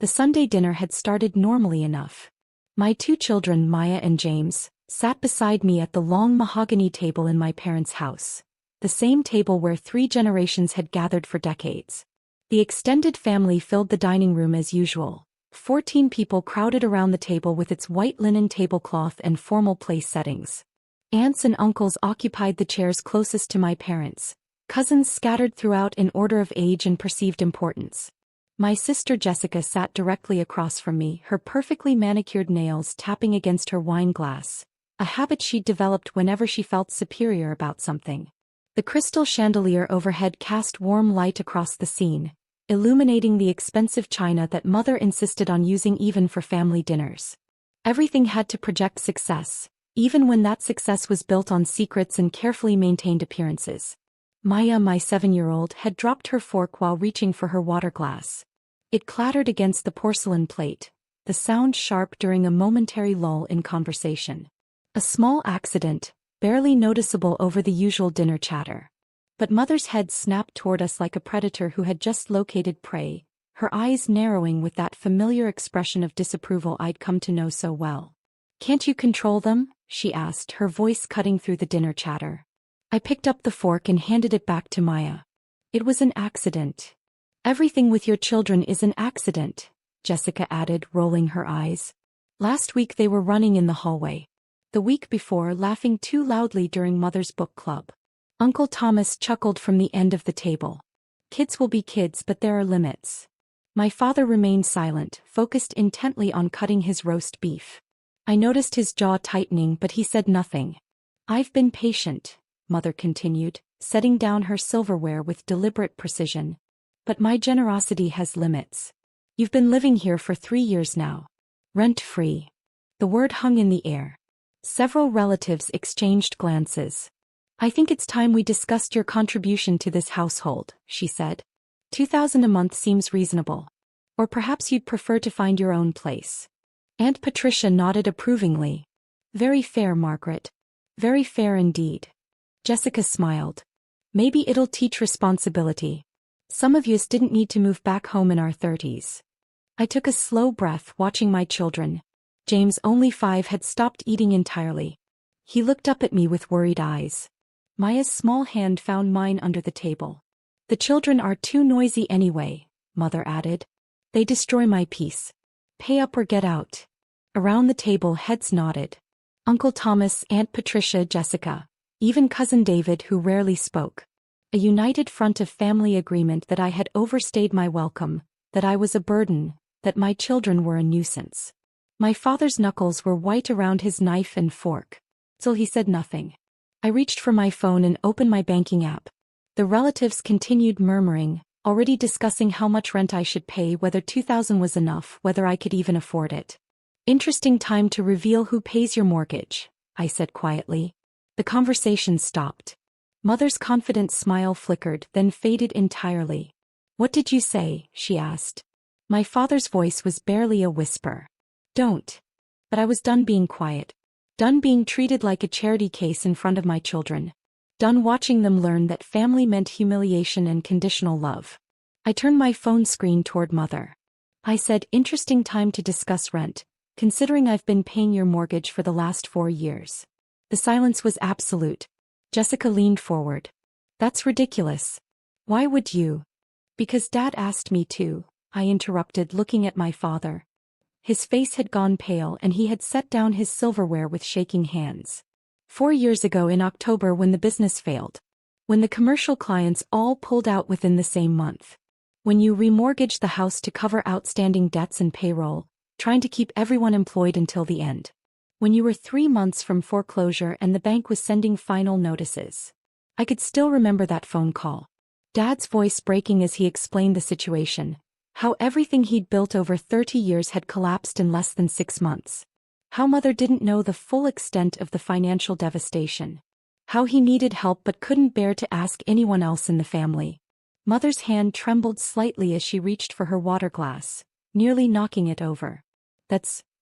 The Sunday dinner had started normally enough. My two children, Maya and James, sat beside me at the long mahogany table in my parents' house, the same table where 3 generations had gathered for decades. The extended family filled the dining room as usual. 14 people crowded around the table with its white linen tablecloth and formal place settings. Aunts and uncles occupied the chairs closest to my parents, cousins scattered throughout in order of age and perceived importance. My sister Jessica sat directly across from me, her perfectly manicured nails tapping against her wine glass, a habit she'd developed whenever she felt superior about something. The crystal chandelier overhead cast warm light across the scene, illuminating the expensive china that Mother insisted on using even for family dinners. Everything had to project success, even when that success was built on secrets and carefully maintained appearances. Maya, my 7-year-old, had dropped her fork while reaching for her water glass. It clattered against the porcelain plate, the sound sharp during a momentary lull in conversation. A small accident, barely noticeable over the usual dinner chatter. But Mother's head snapped toward us like a predator who had just located prey, her eyes narrowing with that familiar expression of disapproval I'd come to know so well. "Can't you control them?" she asked, her voice cutting through the dinner chatter. I picked up the fork and handed it back to Maya. "It was an accident." "Everything with your children is an accident," Jessica added, rolling her eyes. "Last week they were running in the hallway. The week before, laughing too loudly during Mother's book club." Uncle Thomas chuckled from the end of the table. "Kids will be kids, but there are limits." My father remained silent, focused intently on cutting his roast beef. I noticed his jaw tightening, but he said nothing. "I've been patient," Mother continued, setting down her silverware with deliberate precision. "But my generosity has limits. You've been living here for 3 years now. Rent-free." The word hung in the air. Several relatives exchanged glances. "I think it's time we discussed your contribution to this household," she said. $2,000 a month seems reasonable. Or perhaps you'd prefer to find your own place." Aunt Patricia nodded approvingly. "Very fair, Margaret. Very fair indeed." Jessica smiled. "Maybe it'll teach responsibility. Some of us didn't need to move back home in our 30s. I took a slow breath, watching my children. James, only 5, had stopped eating entirely. He looked up at me with worried eyes. Maya's small hand found mine under the table. "The children are too noisy anyway," Mother added. "They destroy my peace. Pay up or get out." Around the table, heads nodded. Uncle Thomas, Aunt Patricia, Jessica, even Cousin David, who rarely spoke. A united front of family agreement that I had overstayed my welcome, that I was a burden, that my children were a nuisance. My father's knuckles were white around his knife and fork. Still he said nothing. I reached for my phone and opened my banking app. The relatives continued murmuring, already discussing how much rent I should pay, whether 2,000 was enough, whether I could even afford it. "Interesting time to reveal who pays your mortgage," I said quietly. The conversation stopped. Mother's confident smile flickered, then faded entirely. "What did you say?" she asked. My father's voice was barely a whisper. "Don't." But I was done being quiet. Done being treated like a charity case in front of my children. Done watching them learn that family meant humiliation and conditional love. I turned my phone screen toward Mother. I said, "Interesting time to discuss rent, considering I've been paying your mortgage for the last 4 years." The silence was absolute. Jessica leaned forward. "That's ridiculous." "Why would you?" "Because Dad asked me to," I interrupted, looking at my father. His face had gone pale and he had set down his silverware with shaking hands. 4 years ago in October, when the business failed. When the commercial clients all pulled out within the same month. When you remortgaged the house to cover outstanding debts and payroll, trying to keep everyone employed until the end. When you were 3 months from foreclosure and the bank was sending final notices. I could still remember that phone call. Dad's voice breaking as he explained the situation. How everything he'd built over 30 years had collapsed in less than 6 months. How Mother didn't know the full extent of the financial devastation. How he needed help but couldn't bear to ask anyone else in the family. Mother's hand trembled slightly as she reached for her water glass, nearly knocking it over.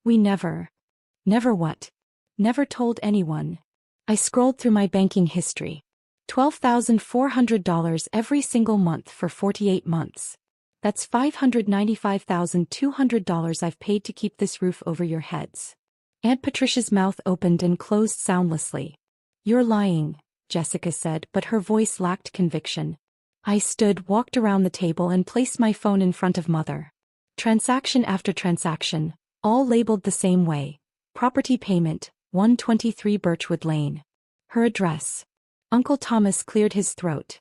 We never. Never what? Never told anyone. I scrolled through my banking history. $12,400 every single month for 48 months. That's $595,200 I've paid to keep this roof over your heads. Aunt Patricia's mouth opened and closed soundlessly. You're lying, Jessica said, but her voice lacked conviction. I stood, walked around the table and placed my phone in front of Mother. Transaction after transaction, all labeled the same way. Property payment, 123 Birchwood Lane. Her address. Uncle Thomas cleared his throat.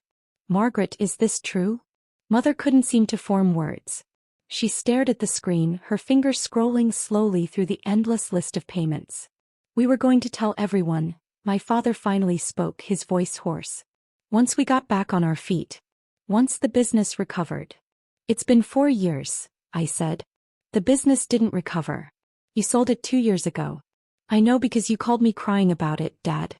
Margaret, is this true? Mother couldn't seem to form words. She stared at the screen, her fingers scrolling slowly through the endless list of payments. We were going to tell everyone, my father finally spoke, his voice hoarse. Once we got back on our feet. Once the business recovered. It's been 4 years, I said. The business didn't recover. You sold it 2 years ago. I know because you called me crying about it, Dad.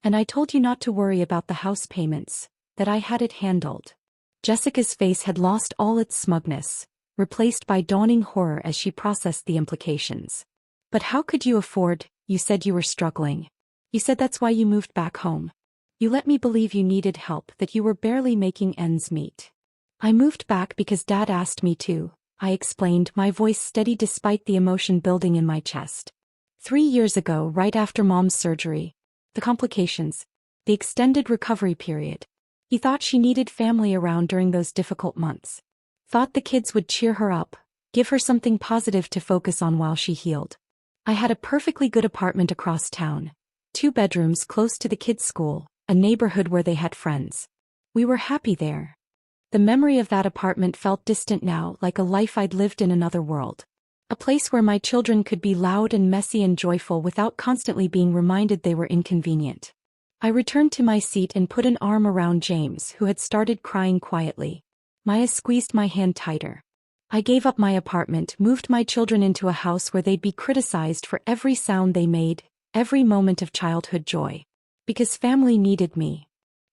And I told you not to worry about the house payments, that I had it handled. Jessica's face had lost all its smugness, replaced by dawning horror as she processed the implications. But how could you afford? You said you were struggling. You said that's why you moved back home. You let me believe you needed help, that you were barely making ends meet. I moved back because Dad asked me to, I explained, my voice steady despite the emotion building in my chest. 3 years ago, right after Mom's surgery. The complications. The extended recovery period. He thought she needed family around during those difficult months. Thought the kids would cheer her up, give her something positive to focus on while she healed. I had a perfectly good apartment across town. 2 bedrooms close to the kids' school, a neighborhood where they had friends. We were happy there. The memory of that apartment felt distant now, like a life I'd lived in another world. A place where my children could be loud and messy and joyful without constantly being reminded they were inconvenient. I returned to my seat and put an arm around James, who had started crying quietly. Maya squeezed my hand tighter. I gave up my apartment, moved my children into a house where they'd be criticized for every sound they made, every moment of childhood joy. Because family needed me.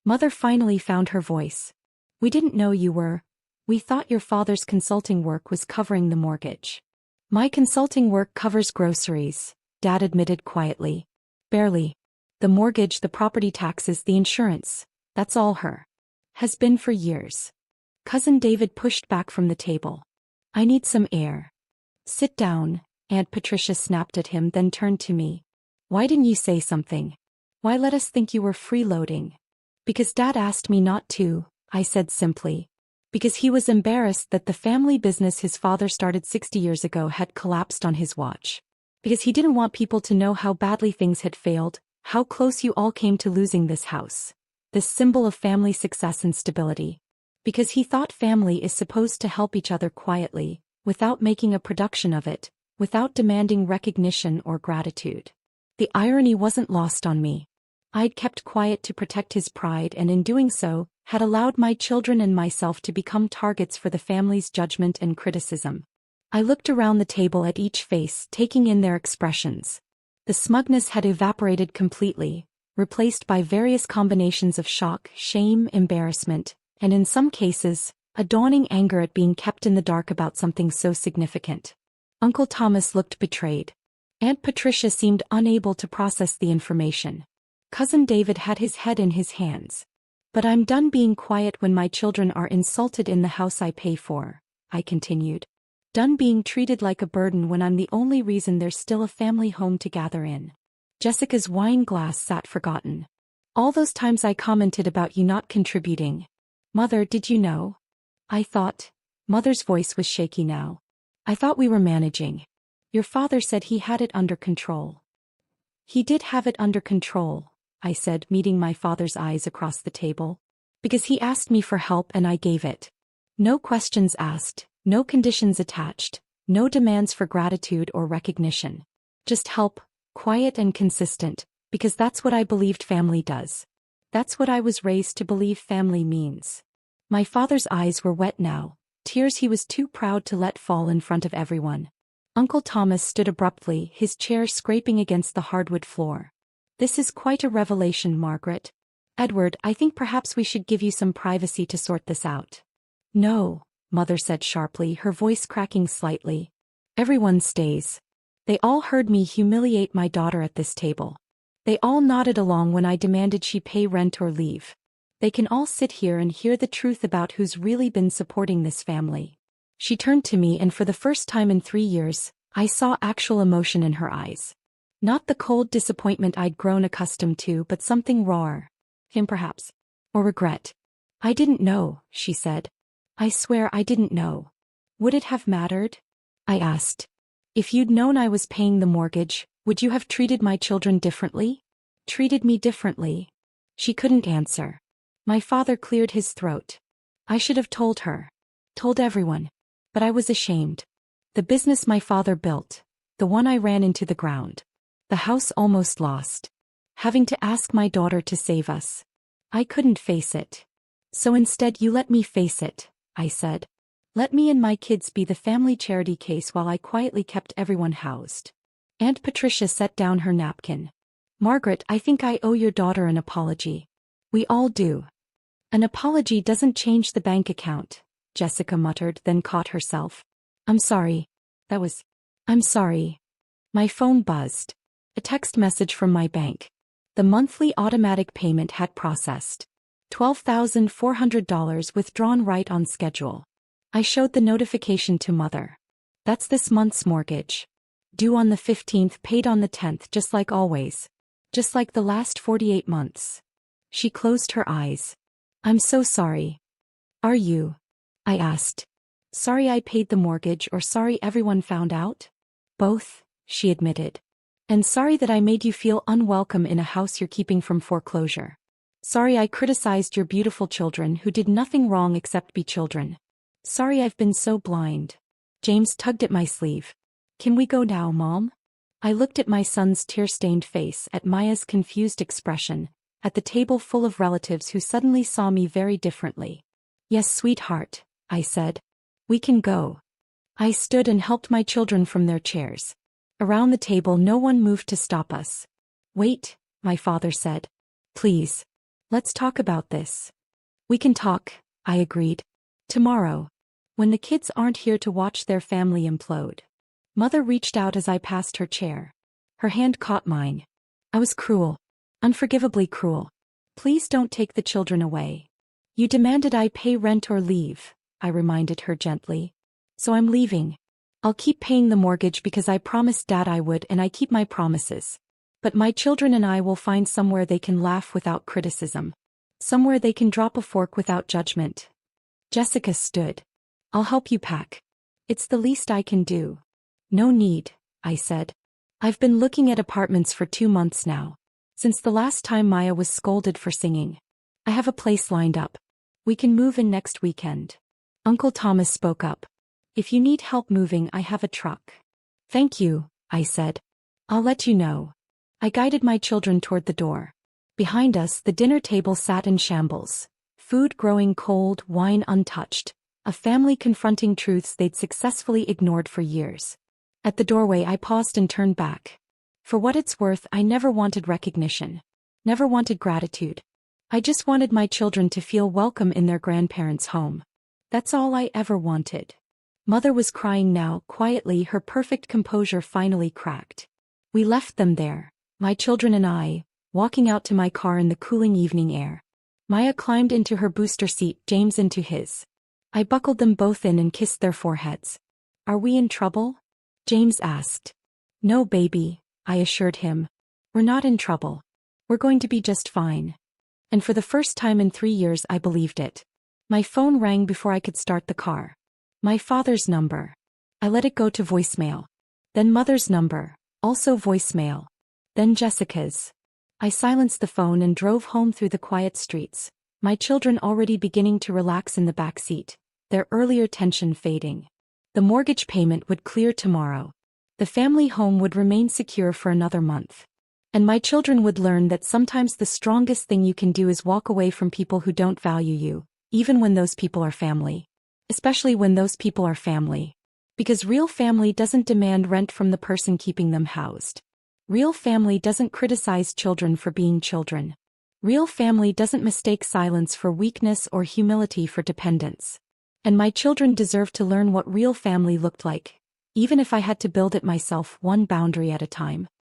Mother finally found her voice. We didn't know you were. We thought your father's consulting work was covering the mortgage. My consulting work covers groceries, Dad admitted quietly. Barely. The mortgage, the property taxes, the insurance, that's all her. Has been for years. Cousin David pushed back from the table. I need some air. Sit down, Aunt Patricia snapped at him, then turned to me. Why didn't you say something? Why let us think you were freeloading? Because Dad asked me not to, I said simply. Because he was embarrassed that the family business his father started 60 years ago had collapsed on his watch. Because he didn't want people to know how badly things had failed, how close you all came to losing this house. This symbol of family success and stability. Because he thought family is supposed to help each other quietly, without making a production of it, without demanding recognition or gratitude. The irony wasn't lost on me. I'd kept quiet to protect his pride, and in doing so, had allowed my children and myself to become targets for the family's judgment and criticism. I looked around the table at each face, taking in their expressions. The smugness had evaporated completely, replaced by various combinations of shock, shame, embarrassment, and in some cases, a dawning anger at being kept in the dark about something so significant. Uncle Thomas looked betrayed. Aunt Patricia seemed unable to process the information. Cousin David had his head in his hands. But I'm done being quiet when my children are insulted in the house I pay for, I continued. Done being treated like a burden when I'm the only reason there's still a family home to gather in. Jessica's wine glass sat forgotten. All those times I commented about you not contributing. Mother, did you know? I thought. Mother's voice was shaky now. I thought we were managing. Your father said he had it under control. He did have it under control, I said, meeting my father's eyes across the table. Because he asked me for help and I gave it. No questions asked, no conditions attached, no demands for gratitude or recognition. Just help, quiet and consistent, because that's what I believed family does. That's what I was raised to believe family means. My father's eyes were wet now, tears he was too proud to let fall in front of everyone. Uncle Thomas stood abruptly, his chair scraping against the hardwood floor. This is quite a revelation, Margaret. Edward, I think perhaps we should give you some privacy to sort this out. No, Mother said sharply, her voice cracking slightly. Everyone stays. They all heard me humiliate my daughter at this table. They all nodded along when I demanded she pay rent or leave. They can all sit here and hear the truth about who's really been supporting this family. She turned to me, and for the first time in 3 years, I saw actual emotion in her eyes. Not the cold disappointment I'd grown accustomed to, but something rawer. Him perhaps. Or regret. I didn't know, she said. I swear I didn't know. Would it have mattered? I asked. If you'd known I was paying the mortgage, would you have treated my children differently? Treated me differently? She couldn't answer. My father cleared his throat. I should have told her. Told everyone. But I was ashamed. The business my father built. The one I ran into the ground. The house almost lost. Having to ask my daughter to save us. I couldn't face it. So instead you let me face it, I said. Let me and my kids be the family charity case while I quietly kept everyone housed. Aunt Patricia set down her napkin. Margaret, I think I owe your daughter an apology. We all do. An apology doesn't change the bank account, Jessica muttered, then caught herself. I'm sorry. I'm sorry. My phone buzzed. A text message from my bank. The monthly automatic payment had processed. $12,400 withdrawn right on schedule. I showed the notification to Mother. That's this month's mortgage. Due on the 15th, paid on the 10th, just like always. Just like the last 48 months. She closed her eyes. I'm so sorry. Are you? I asked. Sorry I paid the mortgage, or sorry everyone found out? Both, she admitted. And sorry that I made you feel unwelcome in a house you're keeping from foreclosure. Sorry I criticized your beautiful children who did nothing wrong except be children. Sorry I've been so blind. James tugged at my sleeve. Can we go now, Mom? I looked at my son's tear-stained face, at Maya's confused expression, at the table full of relatives who suddenly saw me very differently. Yes, sweetheart, I said. We can go. I stood and helped my children from their chairs. Around the table no one moved to stop us. Wait, my father said. Please. Let's talk about this. We can talk, I agreed. Tomorrow. When the kids aren't here to watch their family implode. Mother reached out as I passed her chair. Her hand caught mine. I was cruel. Unforgivably cruel. Please don't take the children away. You demanded I pay rent or leave, I reminded her gently. So I'm leaving. I'll keep paying the mortgage because I promised Dad I would, and I keep my promises. But my children and I will find somewhere they can laugh without criticism. Somewhere they can drop a fork without judgment. Jessica stood. I'll help you pack. It's the least I can do. No need, I said. I've been looking at apartments for 2 months now. Since the last time Maya was scolded for singing. I have a place lined up. We can move in next weekend. Uncle Thomas spoke up. If you need help moving, I have a truck. Thank you, I said. I'll let you know. I guided my children toward the door. Behind us, the dinner table sat in shambles. Food growing cold, wine untouched. A family confronting truths they'd successfully ignored for years. At the doorway I paused and turned back. For what it's worth, I never wanted recognition. Never wanted gratitude. I just wanted my children to feel welcome in their grandparents' home. That's all I ever wanted. Mother was crying now, quietly, her perfect composure finally cracked. We left them there, my children and I, walking out to my car in the cooling evening air. Maya climbed into her booster seat, James into his. I buckled them both in and kissed their foreheads. Are we in trouble? James asked. No, baby, I assured him. We're not in trouble. We're going to be just fine. And for the first time in 3 years I believed it. My phone rang before I could start the car. My father's number. I let it go to voicemail. Then Mother's number, also voicemail. Then Jessica's. I silenced the phone and drove home through the quiet streets, my children already beginning to relax in the back seat, their earlier tension fading. The mortgage payment would clear tomorrow. The family home would remain secure for another month. And my children would learn that sometimes the strongest thing you can do is walk away from people who don't value you, even when those people are family. Especially when those people are family. Because real family doesn't demand rent from the person keeping them housed. Real family doesn't criticize children for being children. Real family doesn't mistake silence for weakness or humility for dependence. And my children deserve to learn what real family looked like, even if I had to build it myself one boundary at a time.